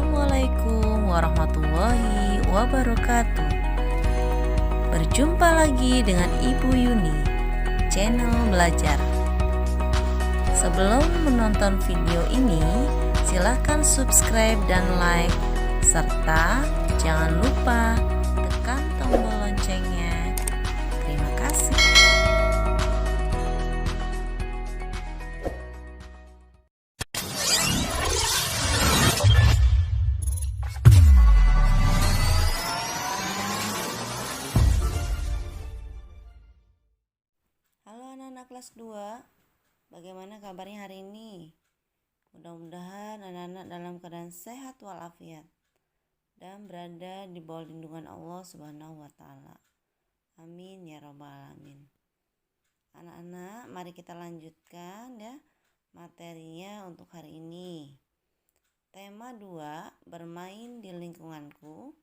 Assalamualaikum warahmatullahi wabarakatuh. Berjumpa lagi dengan Ibu Yuni, channel belajar. Sebelum menonton video ini, silakan subscribe dan like, serta jangan lupa tekan tombol loncengnya. Terima kasih. Halo anak-anak kelas 2, bagaimana kabarnya hari ini? Mudah-mudahan anak-anak dalam keadaan sehat walafiat dan berada di bawah lindungan Allah Subhanahu wa Ta'ala. Amin ya Rabbal Alamin. Anak-anak, mari kita lanjutkan ya materinya untuk hari ini. Tema 2, bermain di lingkunganku.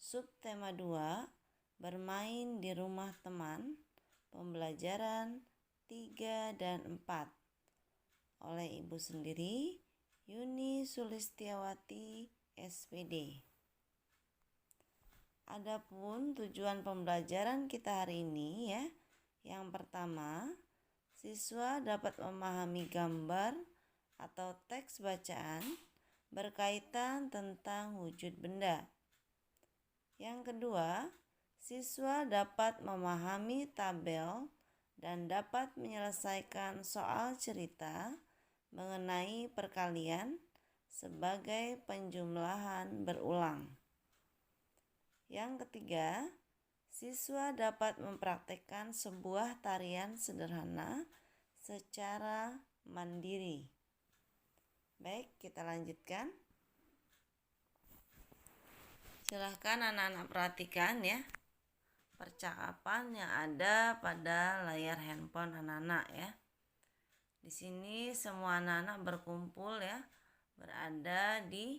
Subtema 2, bermain di rumah teman. Pembelajaran 3 dan 4 oleh Ibu sendiri, Yuni Sulistiawati, SPD. Adapun tujuan pembelajaran kita hari ini ya. Yang pertama, siswa dapat memahami gambar atau teks bacaan berkaitan tentang wujud benda. Yang kedua, siswa dapat memahami tabel dan dapat menyelesaikan soal cerita mengenai perkalian sebagai penjumlahan berulang. Yang ketiga, siswa dapat mempraktekkan sebuah tarian sederhana secara mandiri. Baik, kita lanjutkan. Silahkan anak-anak perhatikan ya percakapan yang ada pada layar handphone anak-anak ya. Di sini semua anak-anak berkumpul ya, berada di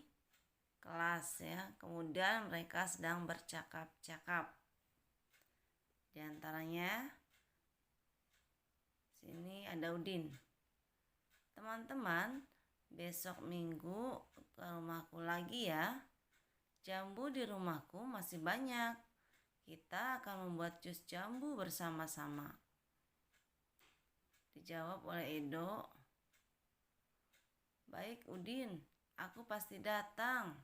kelas ya. Kemudian mereka sedang bercakap-cakap. Di antaranya sini ada Udin. Teman-teman, besok Minggu ke rumahku lagi ya. Jambu di rumahku masih banyak. Kita akan membuat jus jambu bersama-sama. Dijawab oleh Edo. Baik Udin, aku pasti datang.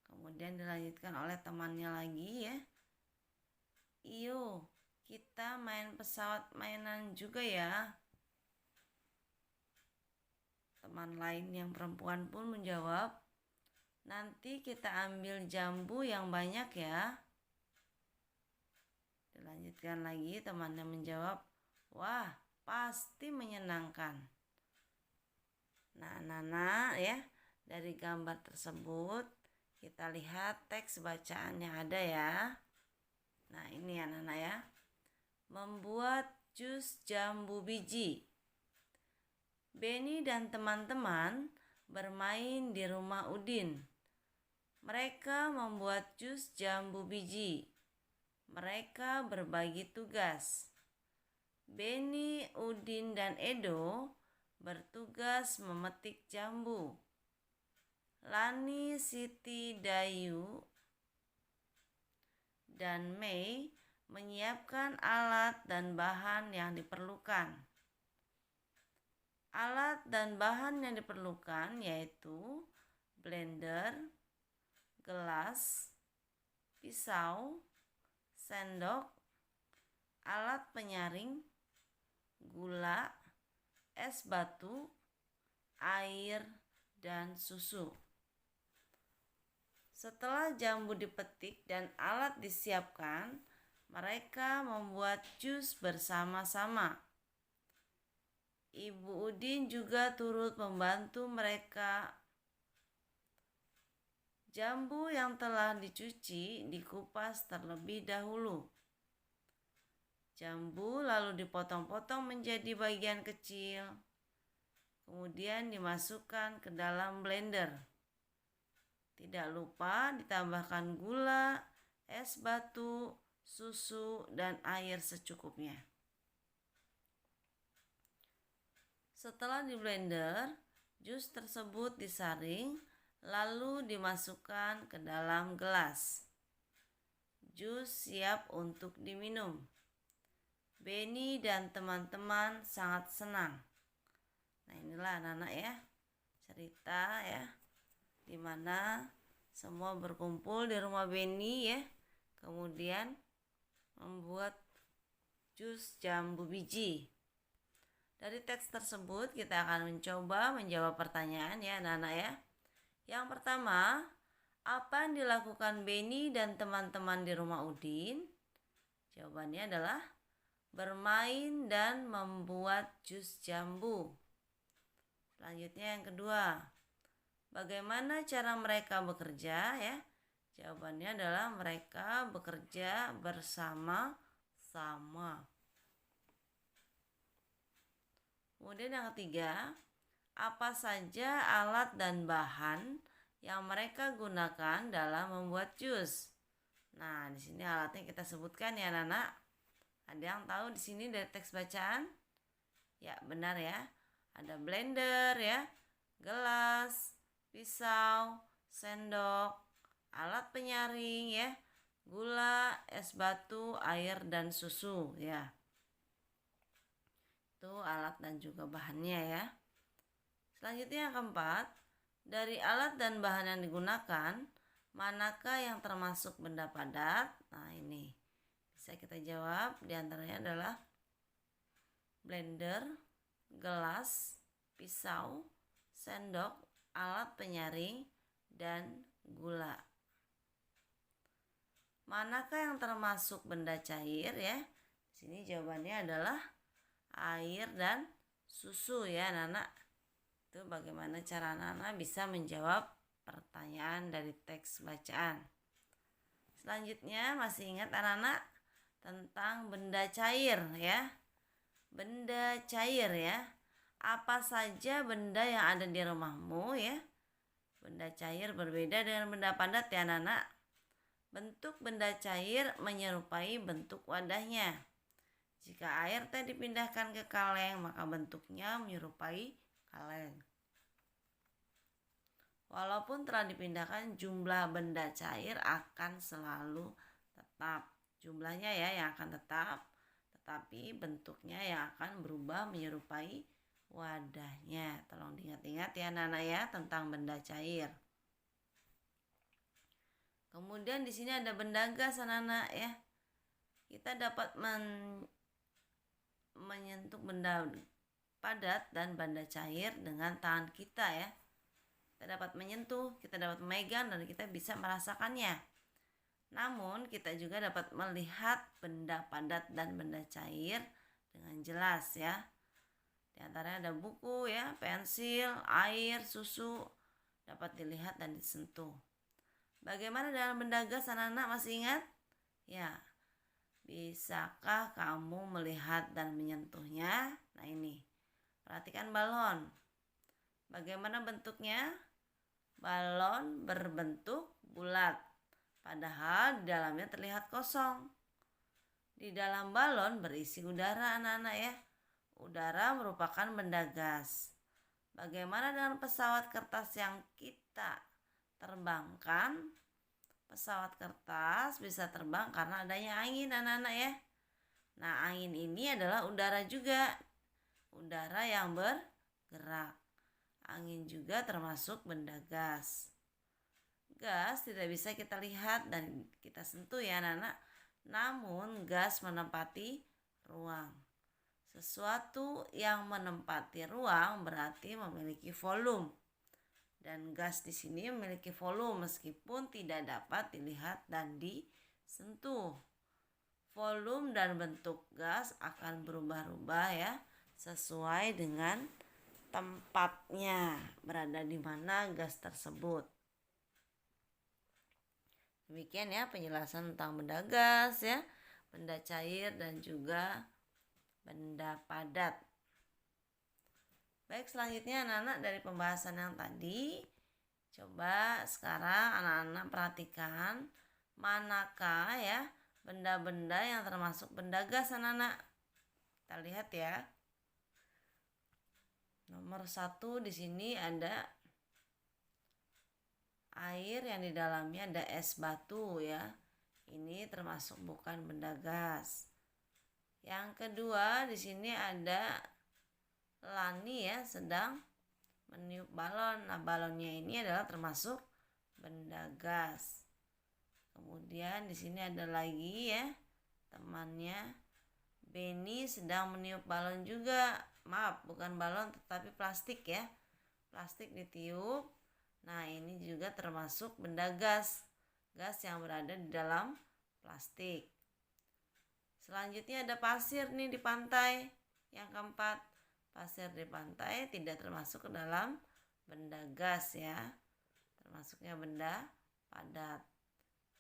Kemudian dilanjutkan oleh temannya lagi ya. Iyo, kita main pesawat mainan juga ya. Teman lain yang perempuan pun menjawab, nanti kita ambil jambu yang banyak ya. Dilanjutkan lagi, temannya menjawab, wah pasti menyenangkan. Nah anak-anak ya, dari gambar tersebut kita lihat teks bacaan yang ada ya. Nah ini anak-anak ya, membuat jus jambu biji. Beni dan teman-teman bermain di rumah Udin. Mereka membuat jus jambu biji. Mereka berbagi tugas. Beni, Udin, dan Edo bertugas memetik jambu. Lani, Siti, Dayu, dan Mei menyiapkan alat dan bahan yang diperlukan. Alat dan bahan yang diperlukan yaitu blender, gelas, pisau, sendok, alat penyaring, gula, es batu, air, dan susu. Setelah jambu dipetik dan alat disiapkan, mereka membuat jus bersama-sama. Ibu Udin juga turut membantu mereka. Jambu yang telah dicuci dikupas terlebih dahulu. Jambu lalu dipotong-potong menjadi bagian kecil. Kemudian dimasukkan ke dalam blender. Tidak lupa ditambahkan gula, es batu, susu, dan air secukupnya. Setelah di blender, jus tersebut disaring lalu dimasukkan ke dalam gelas. Jus siap untuk diminum. Benny dan teman-teman sangat senang. Nah, inilah anak-anak ya, cerita ya, dimana semua berkumpul di rumah Benny ya, kemudian membuat jus jambu biji. Dari teks tersebut kita akan mencoba menjawab pertanyaan ya anak-anak ya. Yang pertama, apa yang dilakukan Benny dan teman-teman di rumah Udin? Jawabannya adalah bermain dan membuat jus jambu. Selanjutnya yang kedua, bagaimana cara mereka bekerja ya? Jawabannya adalah mereka bekerja bersama-sama. Kemudian yang ketiga, apa saja alat dan bahan yang mereka gunakan dalam membuat jus? Nah, di sini alatnya kita sebutkan ya, anak-anak. Ada yang tahu di sini dari teks bacaan? Ya, benar ya. Ada blender ya, gelas, pisau, sendok, alat penyaring ya, gula, es batu, air dan susu ya. Itu alat dan juga bahannya ya. Selanjutnya yang keempat, dari alat dan bahan yang digunakan, manakah yang termasuk benda padat? Nah, ini bisa kita jawab, diantaranya adalah blender, gelas, pisau, sendok, alat penyaring, dan gula. Manakah yang termasuk benda cair ya? Di sini jawabannya adalah air dan susu ya anak-anak. Itu bagaimana cara anak-anak bisa menjawab pertanyaan dari teks bacaan. Selanjutnya masih ingat anak-anak tentang benda cair ya. Benda cair ya. Apa saja benda yang ada di rumahmu ya? Benda cair berbeda dengan benda padat ya anak-anak. Bentuk benda cair menyerupai bentuk wadahnya. Jika air teh dipindahkan ke kaleng, maka bentuknya menyerupai kaleng. Walaupun telah dipindahkan, jumlah benda cair akan selalu tetap. Jumlahnya ya yang akan tetap, tetapi bentuknya yang akan berubah menyerupai wadahnya. Tolong diingat-ingat ya anak-anak ya tentang benda cair. Kemudian di sini ada benda gas anak-anak ya. Kita dapat menyentuh benda padat dan benda cair dengan tangan kita ya. Kita dapat menyentuh, kita dapat memegang, dan kita bisa merasakannya. Namun kita juga dapat melihat benda padat dan benda cair dengan jelas ya. Di antaranya ada buku ya, pensil, air, susu, dapat dilihat dan disentuh. Bagaimana dengan benda gas anak-anak, masih ingat? Ya, bisakah kamu melihat dan menyentuhnya? Nah ini, perhatikan balon. Bagaimana bentuknya? Balon berbentuk bulat, padahal di dalamnya terlihat kosong. Di dalam balon berisi udara anak-anak ya. Udara merupakan benda gas. Bagaimana dengan pesawat kertas yang kita terbangkan? Pesawat kertas bisa terbang karena adanya angin anak-anak ya. Nah, angin ini adalah udara juga. Udara yang bergerak. Angin juga termasuk benda gas. Gas tidak bisa kita lihat dan kita sentuh ya anak-anak. Namun gas menempati ruang. Sesuatu yang menempati ruang berarti memiliki volume. Dan gas di sini memiliki volume meskipun tidak dapat dilihat dan disentuh. Volume dan bentuk gas akan berubah-ubah ya, sesuai dengan tempatnya, berada di mana gas tersebut. Demikian ya penjelasan tentang benda gas ya, benda cair dan juga benda padat. Baik, selanjutnya anak-anak dari pembahasan yang tadi, coba sekarang anak-anak perhatikan manakah ya benda-benda yang termasuk benda gas anak-anak. Kita lihat ya. Nomor 1 di sini ada air yang di dalamnya ada es batu ya. Ini termasuk bukan benda gas. Yang kedua, di sini ada Lani ya sedang meniup balon. Nah, balonnya ini adalah termasuk benda gas. Kemudian di sini ada lagi ya temannya Benny sedang meniup balon juga. Maaf, bukan balon tetapi plastik ya. Plastik ditiup. Nah, ini juga termasuk benda gas. Gas yang berada di dalam plastik. Selanjutnya ada pasir nih di pantai. Yang keempat, pasir di pantai tidak termasuk ke dalam benda gas ya. Termasuknya benda padat.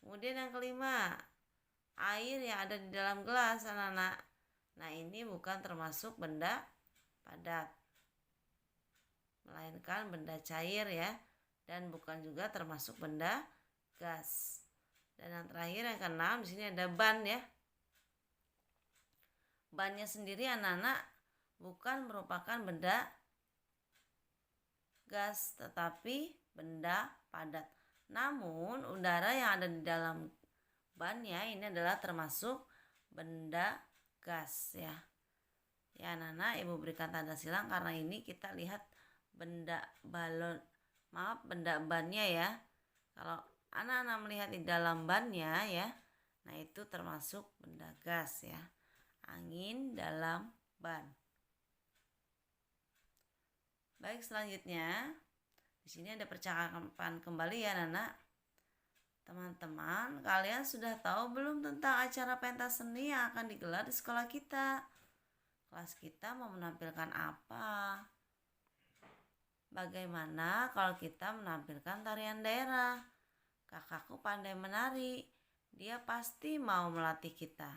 Kemudian yang kelima, air yang ada di dalam gelas anak-anak. Nah, ini bukan termasuk benda padat, melainkan benda cair ya. Dan bukan juga termasuk benda gas. Dan yang terakhir yang keenam, di sini ada ban ya. Bannya sendiri anak-anak bukan merupakan benda gas tetapi benda padat. Namun udara yang ada di dalam bannya ini adalah termasuk benda gas ya. Ya anak-anak, Ibu berikan tanda silang karena ini kita lihat benda bannya ya. Kalau anak-anak melihat di dalam bannya ya, nah itu termasuk benda gas ya. Angin dalam ban. Baik, selanjutnya di sini ada percakapan kembali ya anak-anak. Teman-teman, kalian sudah tahu belum tentang acara pentas seni yang akan digelar di sekolah kita? Kelas kita mau menampilkan apa? Bagaimana kalau kita menampilkan tarian daerah? Kakakku pandai menari, dia pasti mau melatih kita.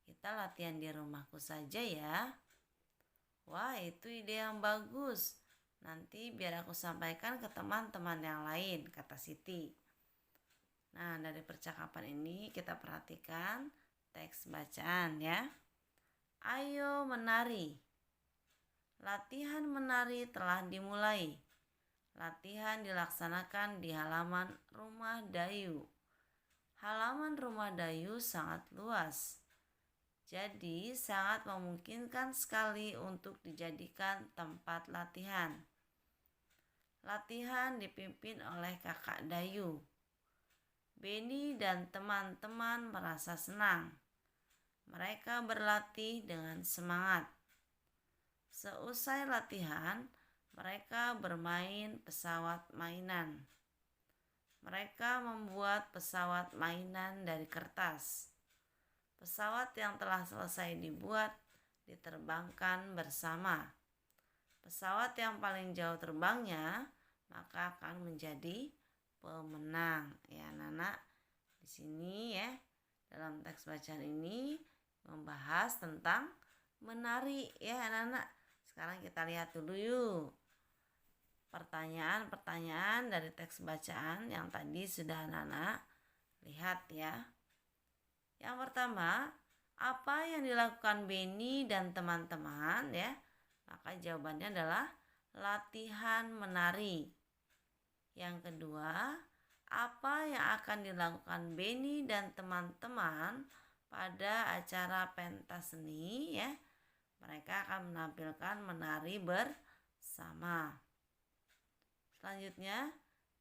Kita latihan di rumahku saja ya. Wah, itu ide yang bagus. Nanti biar aku sampaikan ke teman-teman yang lain, kata Siti. Nah, dari percakapan ini kita perhatikan teks bacaan ya. Ayo menari. Latihan menari telah dimulai. Latihan dilaksanakan di halaman rumah Dayu. Halaman rumah Dayu sangat luas. Jadi sangat memungkinkan sekali untuk dijadikan tempat latihan. Latihan dipimpin oleh kakak Dayu. Benny dan teman-teman merasa senang. Mereka berlatih dengan semangat. Seusai latihan, mereka bermain pesawat mainan. Mereka membuat pesawat mainan dari kertas. Pesawat yang telah selesai dibuat diterbangkan bersama. Pesawat yang paling jauh terbangnya maka akan menjadi pemenang. Ya, anak-anak, di sini ya dalam teks bacaan ini membahas tentang menari ya anak-anak. Sekarang kita lihat dulu yuk pertanyaan-pertanyaan dari teks bacaan yang tadi sudah anak-anak lihat ya. Yang pertama, apa yang dilakukan Benny dan teman-teman ya? Maka jawabannya adalah latihan menari. Yang kedua, apa yang akan dilakukan Benny dan teman-teman pada acara pentas seni ya? Mereka akan menampilkan menari bersama. Selanjutnya,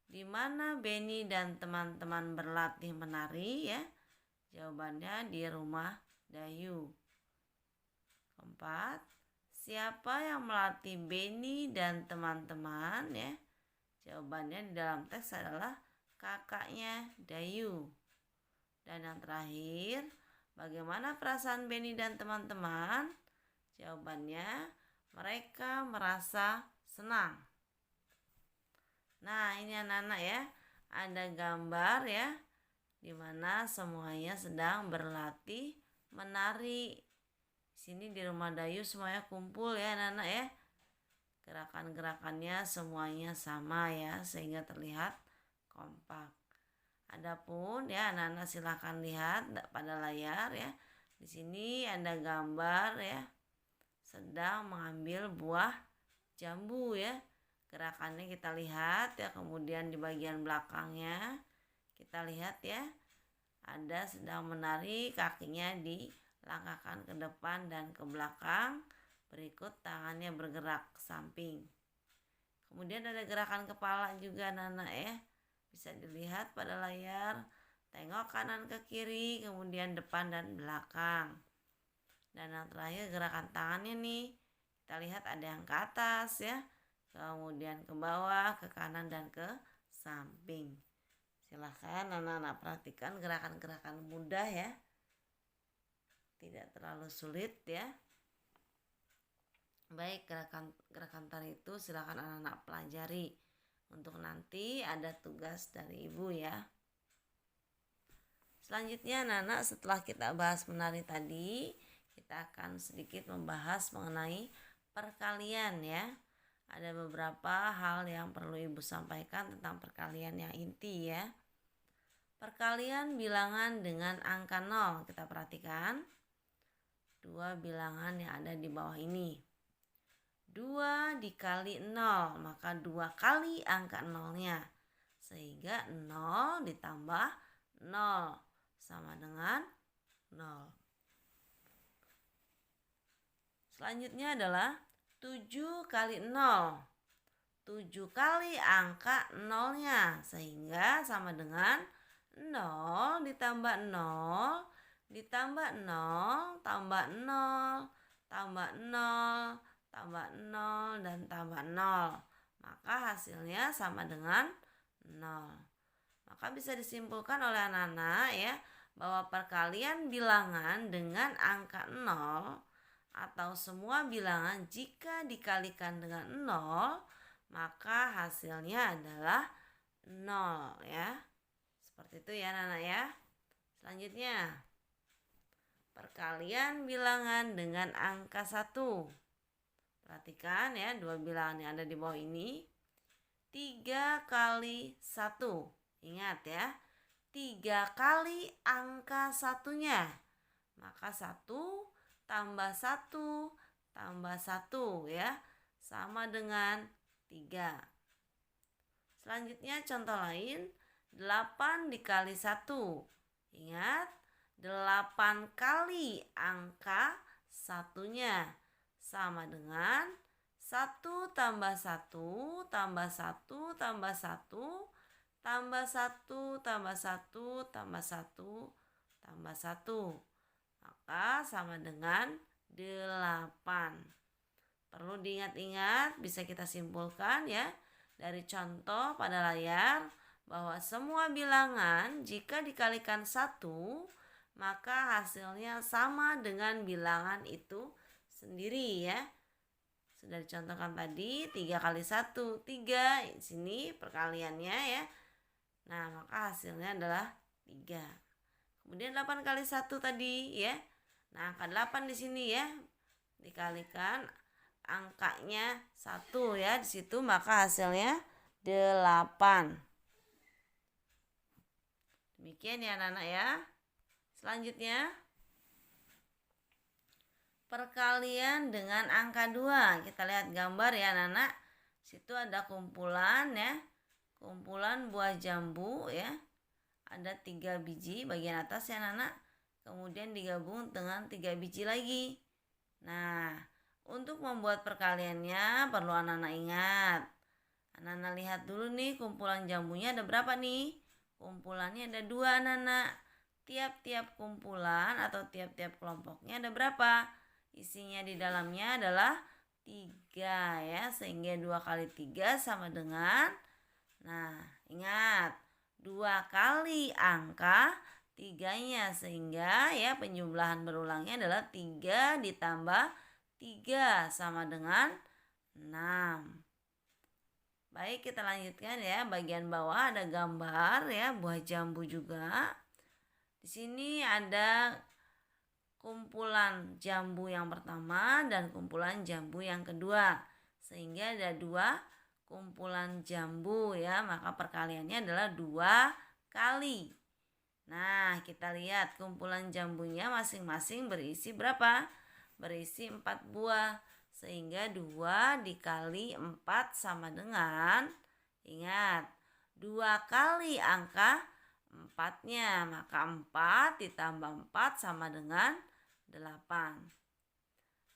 di mana Benny dan teman-teman berlatih menari ya? Jawabannya di rumah Dayu. Keempat, siapa yang melatih Benny dan teman-teman ya? Jawabannya di dalam teks adalah kakaknya Dayu. Dan yang terakhir, bagaimana perasaan Benny dan teman-teman? Jawabannya, mereka merasa senang. Nah, ini anak-anak ya, ada gambar ya, di mana semuanya sedang berlatih menari. Di sini di rumah Dayu semuanya kumpul ya anak-anak ya. Gerakan-gerakannya semuanya sama ya sehingga terlihat kompak. Adapun ya anak-anak silakan lihat pada layar ya. Di sini ada gambar ya sedang mengambil buah jambu ya. Gerakannya kita lihat ya, kemudian di bagian belakangnya kita lihat ya, ada sedang menari, kakinya dilangkahkan ke depan dan ke belakang, berikut tangannya bergerak ke samping. Kemudian ada gerakan kepala juga anak-anak ya, bisa dilihat pada layar, tengok kanan ke kiri, kemudian depan dan belakang. Dan yang terakhir gerakan tangannya nih, kita lihat ada yang ke atas ya, kemudian ke bawah, ke kanan dan ke samping. Silahkan anak-anak perhatikan gerakan-gerakan mudah ya, tidak terlalu sulit ya. Baik, gerakan tari itu silahkan anak-anak pelajari. Untuk nanti ada tugas dari ibu ya. Selanjutnya anak-anak, setelah kita bahas menari tadi, kita akan sedikit membahas mengenai perkalian ya. Ada beberapa hal yang perlu ibu sampaikan tentang perkalian yang inti ya. Perkalian bilangan dengan angka 0, kita perhatikan dua bilangan yang ada di bawah ini. 2 dikali 0, maka 2 kali angka 0-nya, sehingga 0 ditambah 0 sama dengan 0. Selanjutnya adalah 7 kali 0, 7 kali angka 0-nya, sehingga sama dengan 0 ditambah 0 ditambah 0 tambah 0 tambah 0 tambah 0 dan tambah 0, maka hasilnya sama dengan 0. Maka bisa disimpulkan oleh anak-anak ya, bahwa perkalian bilangan dengan angka 0 atau semua bilangan jika dikalikan dengan 0, maka hasilnya adalah 0 ya. Seperti itu ya anak-anak ya. Selanjutnya, perkalian bilangan dengan angka 1. Perhatikan ya, dua bilangan yang ada di bawah ini. 3 kali 1. Ingat ya, 3 kali angka satunya. Maka 1 tambah 1 tambah 1 ya, sama dengan 3. Selanjutnya contoh lain, 8 dikali 1. Ingat, 8 kali angka satunya, sama dengan 1 tambah 1 tambah 1 tambah 1 tambah 1 tambah 1 tambah 1 tambah 1, maka sama dengan 8. Perlu diingat-ingat, bisa kita simpulkan ya dari contoh pada layar, bahwa semua bilangan jika dikalikan 1, maka hasilnya sama dengan bilangan itu sendiri ya. Sudah dicontohkan tadi, 3 kali 1, 3. Di sini perkaliannya ya. Nah, maka hasilnya adalah 3. Kemudian 8 kali 1 tadi ya. Nah, angka 8 di sini ya. Dikalikan angkanya 1 ya di situ, maka hasilnya 8. Demikian ya anak-anak ya. Selanjutnya, perkalian dengan angka 2. Kita lihat gambar ya anak-anak. Situ ada kumpulan ya. Kumpulan buah jambu ya. Ada 3 biji bagian atas ya anak-anak. Kemudian digabung dengan 3 biji lagi. Nah, untuk membuat perkaliannya perlu anak-anak ingat. Anak-anak lihat dulu nih, kumpulan jambunya ada berapa nih? Kumpulannya ada 2 anak-anak. Tiap-tiap kumpulan atau tiap-tiap kelompoknya ada berapa? Isinya di dalamnya adalah 3 ya, sehingga 2 kali 3 sama dengan, nah ingat, 2 kali angka 3-nya, sehingga ya penjumlahan berulangnya adalah 3 ditambah 3 sama dengan 6. Baik, kita lanjutkan ya. Bagian bawah ada gambar ya, buah jambu juga. Di sini ada kumpulan jambu yang pertama dan kumpulan jambu yang kedua. Sehingga ada 2 kumpulan jambu ya, maka perkaliannya adalah 2 kali. Nah, kita lihat kumpulan jambunya masing-masing berisi berapa? Berisi 4 buah. Sehingga 2 dikali 4 sama dengan, ingat, 2 kali angka 4-nya. Maka 4 ditambah 4 sama dengan 8.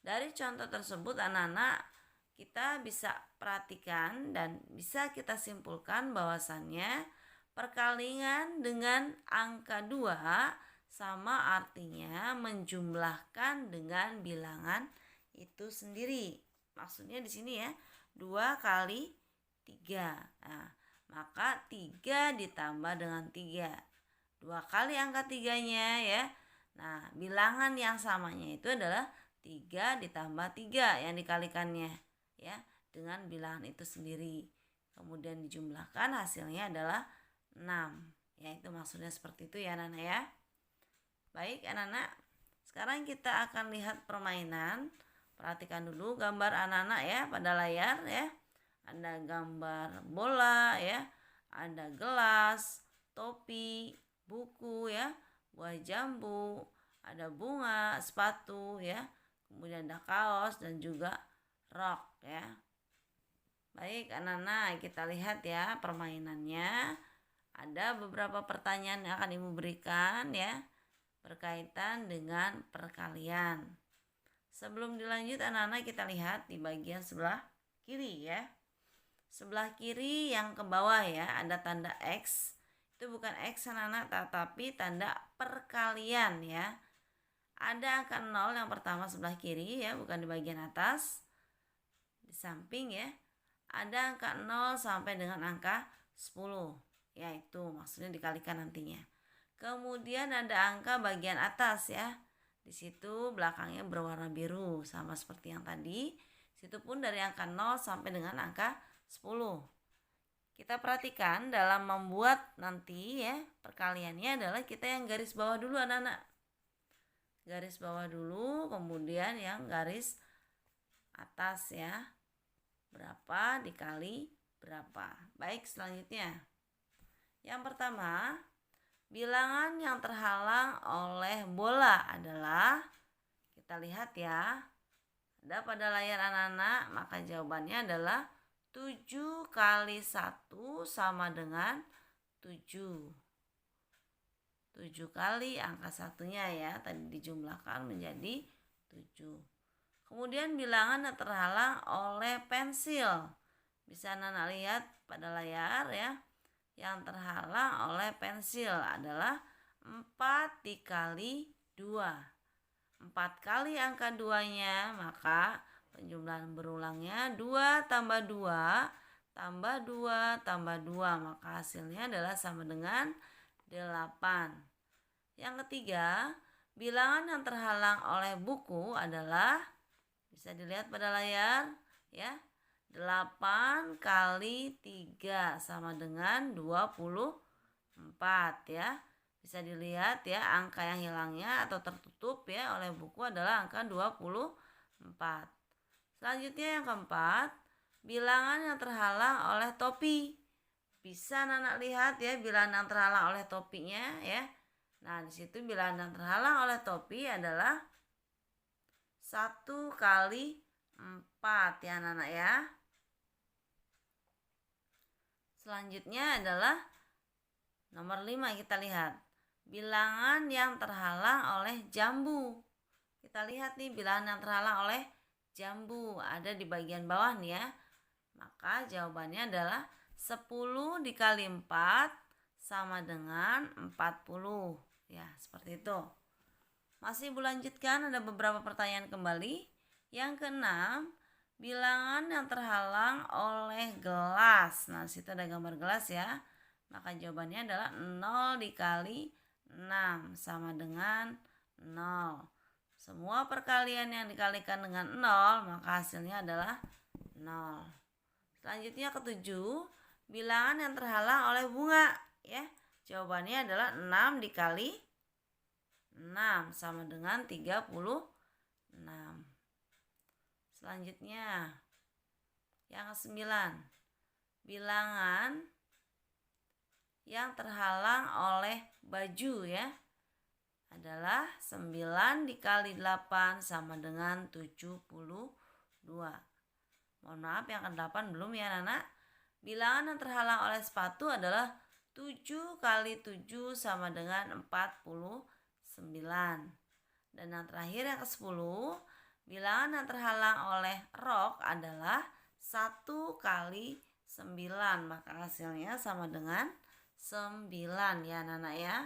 Dari contoh tersebut anak-anak, kita bisa perhatikan dan bisa kita simpulkan bahwasannya perkalingan dengan angka 2 sama artinya menjumlahkan dengan bilangan itu sendiri. Maksudnya di sini ya, 2 kali 3. Nah, maka 3 ditambah dengan 3. 2 kali angka 3-nya ya. Nah, bilangan yang samanya itu adalah 3 ditambah 3 yang dikalikannya ya dengan bilangan itu sendiri. Kemudian dijumlahkan hasilnya adalah 6. Ya, itu maksudnya seperti itu ya anak-anak ya. Baik anak-anak, sekarang kita akan lihat permainan. Perhatikan dulu gambar anak-anak ya pada layar ya. Ada gambar bola ya, ada gelas, topi, buku ya, buah jambu, ada bunga, sepatu ya, kemudian ada kaos dan juga rok ya. Baik anak-anak, kita lihat ya permainannya. Ada beberapa pertanyaan yang akan Ibu berikan ya berkaitan dengan perkalian. Sebelum dilanjut anak-anak, kita lihat di bagian sebelah kiri ya. Sebelah kiri yang ke bawah ya, ada tanda X. Itu bukan X anak-anak, tetapi tanda perkalian ya. Ada angka 0 yang pertama sebelah kiri ya, bukan di bagian atas. Di samping ya, ada angka 0 sampai dengan angka 10. Ya, itu maksudnya dikalikan nantinya. Kemudian ada angka bagian atas ya. Di situ belakangnya berwarna biru sama seperti yang tadi. Situ pun dari angka 0 sampai dengan angka 10. Kita perhatikan dalam membuat nanti ya perkaliannya adalah kita yang garis bawah dulu anak-anak. Garis bawah dulu, kemudian yang garis atas ya. Berapa dikali berapa. Baik, selanjutnya. Yang pertama, bilangan yang terhalang oleh bola adalah, kita lihat ya, ada pada layar anak-anak, maka jawabannya adalah 7 kali 1 sama dengan 7. 7 kali angka satunya ya, tadi dijumlahkan menjadi 7. Kemudian bilangan yang terhalang oleh pensil. Bisa anak-anak lihat pada layar ya. Yang terhalang oleh pensil adalah 4 dikali 2. 4 kali angka 2-nya, maka penjumlahan berulangnya 2 tambah 2 tambah 2 tambah 2, maka hasilnya adalah sama dengan 8. Yang ketiga, bilangan yang terhalang oleh buku adalah, bisa dilihat pada layar ya, 8 kali 3 sama dengan 24 ya. Bisa dilihat ya, angka yang hilangnya atau tertutup ya oleh buku adalah angka 24. Selanjutnya yang keempat, bilangan yang terhalang oleh topi. Bisa anak-anak lihat ya bilangan yang terhalang oleh topinya ya. Nah, di situ bilangan yang terhalang oleh topi adalah 1 kali 4 ya anak-anak ya. Selanjutnya adalah nomor 5, kita lihat. Bilangan yang terhalang oleh jambu. Kita lihat nih bilangan yang terhalang oleh jambu. Ada di bagian bawah nih ya. Maka jawabannya adalah 10 dikali 4 sama dengan 40. Ya, seperti itu. Masih Ibu lanjutkan, ada beberapa pertanyaan kembali. Yang keenam, bilangan yang terhalang oleh gelas. Nah, situ ada gambar gelas ya. Maka jawabannya adalah 0 dikali 6 sama dengan 0. Semua perkalian yang dikalikan dengan 0, maka hasilnya adalah 0. Selanjutnya ketujuh, bilangan yang terhalang oleh bunga ya. Jawabannya adalah 6 dikali 6 sama dengan 36. Selanjutnya yang ke-9, bilangan yang terhalang oleh baju ya adalah 9 dikali 8 sama dengan 72. Mohon maaf, yang ke-8 belum ya anak-anak. Bilangan yang terhalang oleh sepatu adalah 7 kali 7 sama dengan 49. Dan yang terakhir yang ke-10, bilangan yang terhalang oleh rok adalah 1 kali 9. Maka hasilnya sama dengan 9 ya anak-anak ya.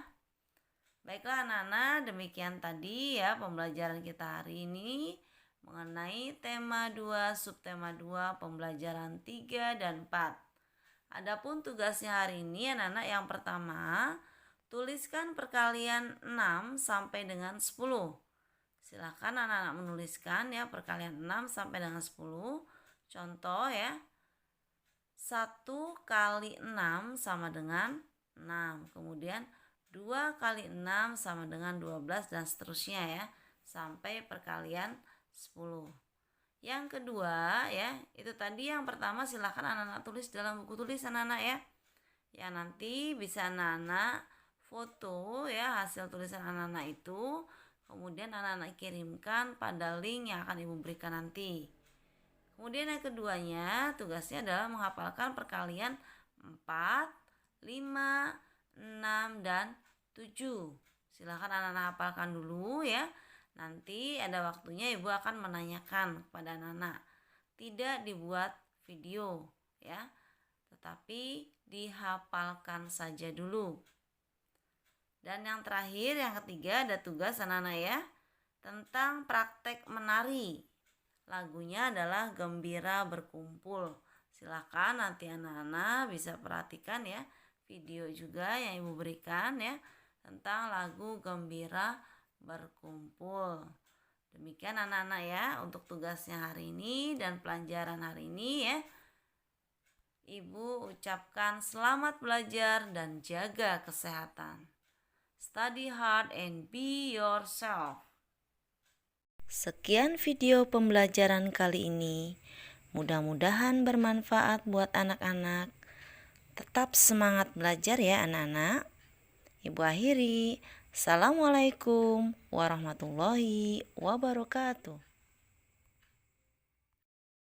Baiklah anak-anak, demikian tadi ya pembelajaran kita hari ini mengenai tema 2, subtema 2, pembelajaran 3 dan 4. Adapun tugasnya hari ini anak-anak, yang pertama, tuliskan perkalian 6 sampai dengan 10. Silakan anak-anak menuliskan ya perkalian 6 sampai dengan 10. Contoh ya, 1 kali 6 sama dengan 6. Kemudian 2 kali 6 sama dengan 12 dan seterusnya ya, sampai perkalian 10. Yang kedua ya, itu tadi yang pertama, silakan anak-anak tulis dalam buku tulis anak-anak ya. Ya nanti bisa anak-anak foto ya hasil tulisan anak-anak itu, kemudian anak-anak kirimkan pada link yang akan ibu berikan nanti. Kemudian yang keduanya, tugasnya adalah menghafalkan perkalian 4, 5, 6, dan 7. Silakan anak-anak hafalkan dulu ya. Nanti ada waktunya ibu akan menanyakan kepada anak-anak. Tidak dibuat video ya, tetapi dihafalkan saja dulu. Dan yang terakhir, yang ketiga, ada tugas anak-anak ya tentang praktek menari. Lagunya adalah Gembira Berkumpul. Silakan nanti anak-anak bisa perhatikan ya video juga yang ibu berikan ya tentang lagu Gembira Berkumpul. Demikian anak-anak ya untuk tugasnya hari ini dan pelajaran hari ini ya. Ibu ucapkan selamat belajar dan jaga kesehatan. Study hard and be yourself. Sekian video pembelajaran kali ini. Mudah-mudahan bermanfaat buat anak-anak. Tetap semangat belajar ya anak-anak. Ibu akhiri. Assalamualaikum warahmatullahi wabarakatuh.